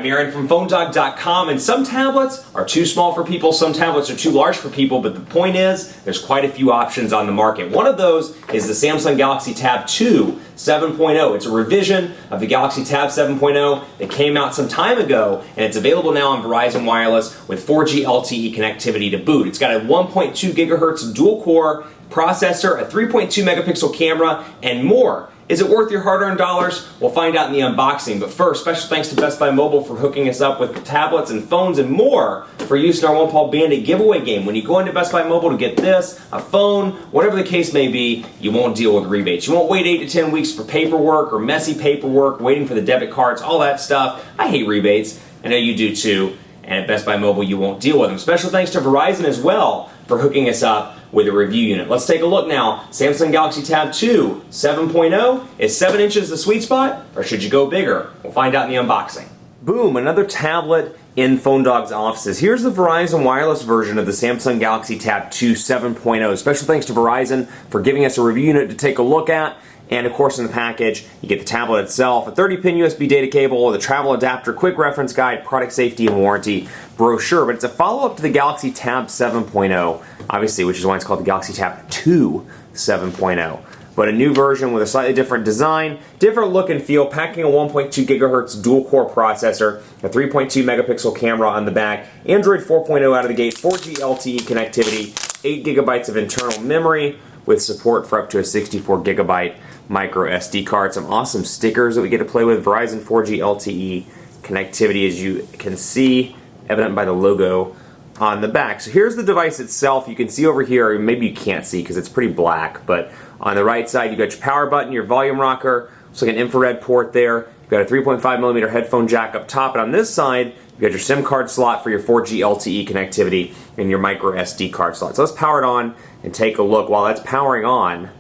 I'm Aaron from PhoneDog.com, and some tablets are too small for people, some tablets are too large for people, but the point is, there's quite a few options on the market. One of those is the Samsung Galaxy Tab 2 7.0. It's a revision of the Galaxy Tab 7.0 that came out some time ago, and it's available now on Verizon Wireless with 4G LTE connectivity to boot. It's got a 1.2 gigahertz dual-core processor, a 3.2 megapixel camera, and more. Is it worth your hard-earned dollars? We'll find out in the unboxing. But first, special thanks to Best Buy Mobile for hooking us up with tablets and phones and more for use in our One Paw Bandit giveaway game. When you go into Best Buy Mobile to get this, a phone, whatever the case may be, you won't deal with rebates. You won't wait 8 to 10 weeks for paperwork or messy paperwork, waiting for the debit cards, all that stuff. I hate rebates. I know you do too. And at Best Buy Mobile, you won't deal with them. Special thanks to Verizon as well for hooking us up with a review unit. Let's take a look now. Samsung Galaxy Tab 2 7.0. Is 7 inches the sweet spot, or should you go bigger? We'll find out in the unboxing. Boom, another tablet in PhoneDog's offices. Here's the Verizon Wireless version of the Samsung Galaxy Tab 2 7.0. Special thanks to Verizon for giving us a review unit to take a look at. And of course in the package, you get the tablet itself, a 30-pin USB data cable, the travel adapter, quick reference guide, product safety and warranty brochure. But it's a follow-up to the Galaxy Tab 7.0, obviously, which is why it's called the Galaxy Tab 2 7.0. But a new version with a slightly different design, different look and feel, packing a 1.2 gigahertz dual-core processor, a 3.2 megapixel camera on the back, Android 4.0 out of the gate, 4G LTE connectivity, 8 gigabytes of internal memory, with support for up to a 64 gigabyte micro SD card. Some awesome stickers that we get to play with. Verizon 4G LTE connectivity, as you can see, evident by the logo on the back. So here's the device itself. You can see over here, maybe you can't see because it's pretty black, but on the right side you've got your power button, your volume rocker, looks like an infrared port there. You've got a 3.5 millimeter headphone jack up top, and on this side you've got your SIM card slot for your 4G LTE connectivity and your micro SD card slot. So let's power it on and take a look. While that's powering on,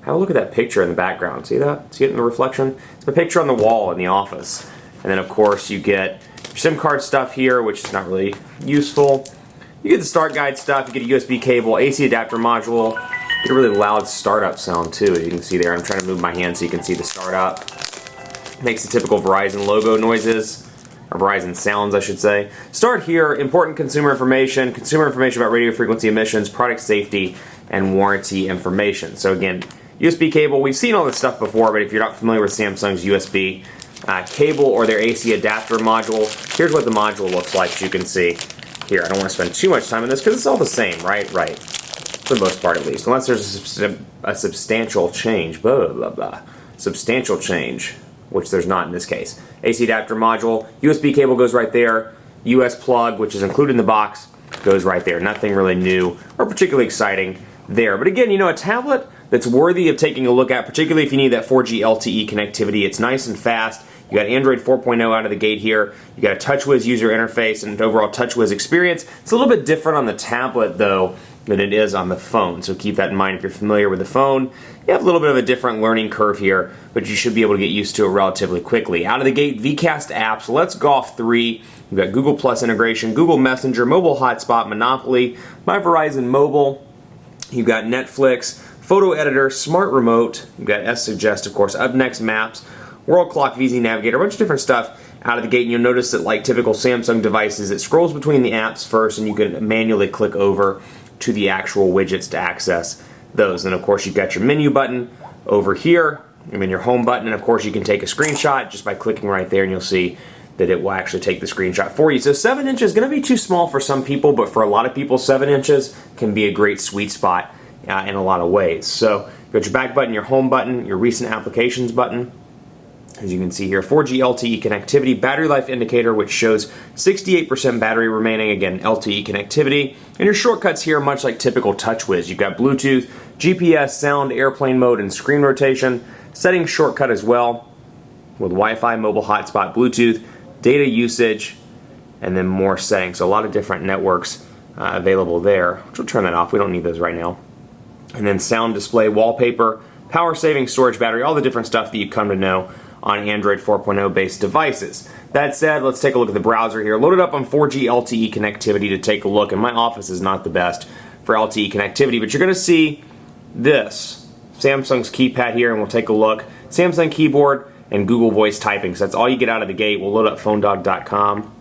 have a look at that picture in the background. See that? See it in the reflection? It's a picture on the wall in the office. And then of course you get your SIM card stuff here, which is not really useful. You get the start guide stuff, you get a USB cable, AC adapter module, you get a really loud startup sound too, as you can see there. I'm trying to move my hand so you can see the startup. Makes the typical Verizon logo noises, or Verizon sounds I should say. Start here, important consumer information about radio frequency emissions, product safety, and warranty information. So again, USB cable, we've seen all this stuff before, but if you're not familiar with Samsung's USB cable or their AC adapter module, here's what the module looks like, as you can see here. I don't want to spend too much time on this because it's all the same, right? Right. For the most part at least. Unless there's a substantial change. Blah, blah, blah, blah. Substantial change, which there's not in this case. AC adapter module, USB cable goes right there, US plug, which is included in the box, goes right there. Nothing really new or particularly exciting there. But again, you know, a tablet that's worthy of taking a look at, particularly if you need that 4G LTE connectivity. It's nice and fast. You got Android 4.0 out of the gate here. You got a TouchWiz user interface and an overall TouchWiz experience. It's a little bit different on the tablet though than it is on the phone. So keep that in mind if you're familiar with the phone. You have a little bit of a different learning curve here, but you should be able to get used to it relatively quickly. Out of the gate, VCast apps, Let's Golf 3. You've got Google Plus integration, Google Messenger, Mobile Hotspot, Monopoly, My Verizon Mobile. You've got Netflix, Photo Editor, Smart Remote. You've got S-Suggest, of course, Up Next Maps, World Clock, VZ Navigator, a bunch of different stuff out of the gate. And you'll notice that like typical Samsung devices, it scrolls between the apps first and you can manually click over to the actual widgets to access those. And of course you've got your menu button over here, and then your home button, and of course you can take a screenshot just by clicking right there and you'll see that it will actually take the screenshot for you. So 7 inches is going to be too small for some people, but for a lot of people 7 inches can be a great sweet spot in a lot of ways. So you've got your back button, your home button, your recent applications button. As you can see here, 4G LTE connectivity, battery life indicator, which shows 68% battery remaining, again, LTE connectivity. And your shortcuts here, much like typical TouchWiz. You've got Bluetooth, GPS, sound, airplane mode, and screen rotation. Settings shortcut as well, with Wi-Fi, mobile hotspot, Bluetooth, data usage, and then more settings. So a lot of different networks available there. Which we'll turn that off, we don't need those right now. And then sound display, wallpaper, power saving, storage battery, all the different stuff that you've come to know on Android 4.0 based devices. That said, let's take a look at the browser here. Loaded up on 4G LTE connectivity to take a look, and my office is not the best for LTE connectivity, but you're going to see this, Samsung's keypad here, and we'll take a look. Samsung keyboard, and Google voice typing. So that's all you get out of the gate. We'll load up phonedog.com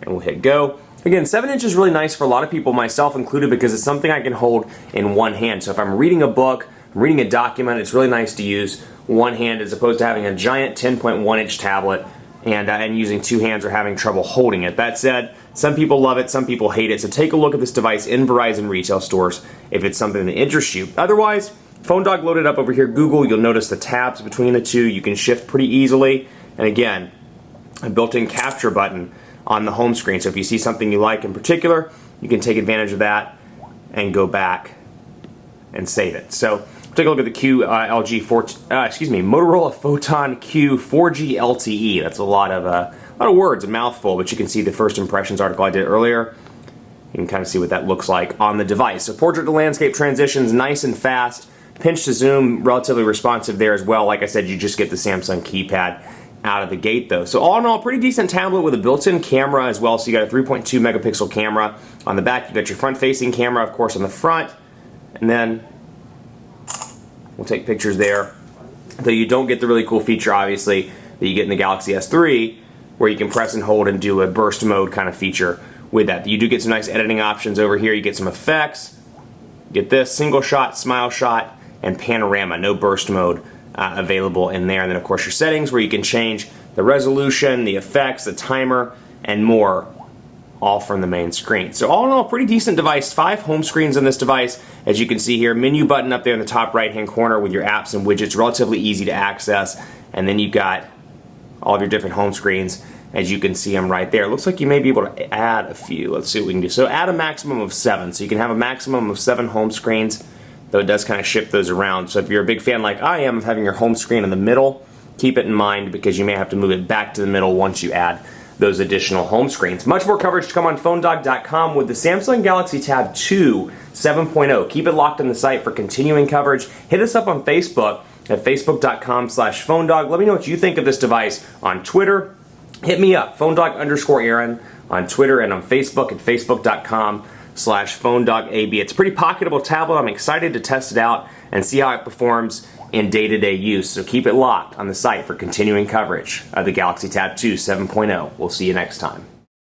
and we'll hit go. Again, 7 inches is really nice for a lot of people, myself included, because it's something I can hold in one hand. So if I'm reading a book, reading a document, it's really nice to use one hand as opposed to having a giant 10.1 inch tablet and using two hands or having trouble holding it. That said, some people love it, some people hate it, so take a look at this device in Verizon retail stores if it's something that interests you. Otherwise, PhoneDog loaded up over here, Google, you'll notice the tabs between the two, you can shift pretty easily, and again, a built-in capture button on the home screen, so if you see something you like in particular, you can take advantage of that and go back and save it. So, take a look at the Motorola Photon Q 4G LTE. That's a lot of words, a mouthful, but you can see the first impressions article I did earlier. You can kind of see what that looks like on the device. So portrait to landscape transitions, nice and fast. Pinch to zoom, relatively responsive there as well. Like I said, you just get the Samsung keypad out of the gate though. So all in all, pretty decent tablet with a built-in camera as well. So you got a 3.2 megapixel camera on the back. You got your front-facing camera, of course, on the front, and then we'll take pictures there. Though you don't get the really cool feature, obviously, that you get in the Galaxy S3, where you can press and hold and do a burst mode kind of feature with that. You do get some nice editing options over here. You get some effects. Get this, single shot, smile shot, and panorama. No burst mode available in there. And then, of course, your settings, where you can change the resolution, the effects, the timer, and more, all from the main screen. So all in all, pretty decent device. 5 home screens on this device. As you can see here, menu button up there in the top right-hand corner with your apps and widgets, relatively easy to access. And then you've got all of your different home screens, as you can see them right there. It looks like you may be able to add a few. Let's see what we can do. So add a maximum of 7. So you can have a maximum of 7 home screens, though it does kind of shift those around. So if you're a big fan like I am of having your home screen in the middle, keep it in mind because you may have to move it back to the middle once you add those additional home screens. Much more coverage to come on phonedog.com with the Samsung Galaxy Tab 2 7.0. Keep it locked on the site for continuing coverage. Hit us up on Facebook at facebook.com/phonedog. Let me know what you think of this device on Twitter. Hit me up, phonedog_Aaron on Twitter and on Facebook at facebook.com/phonedogab. It's a pretty pocketable tablet. I'm excited to test it out and see how it performs in day-to-day use. So keep it locked on the site for continuing coverage of the Galaxy Tab 2 7.0. We'll see you next time.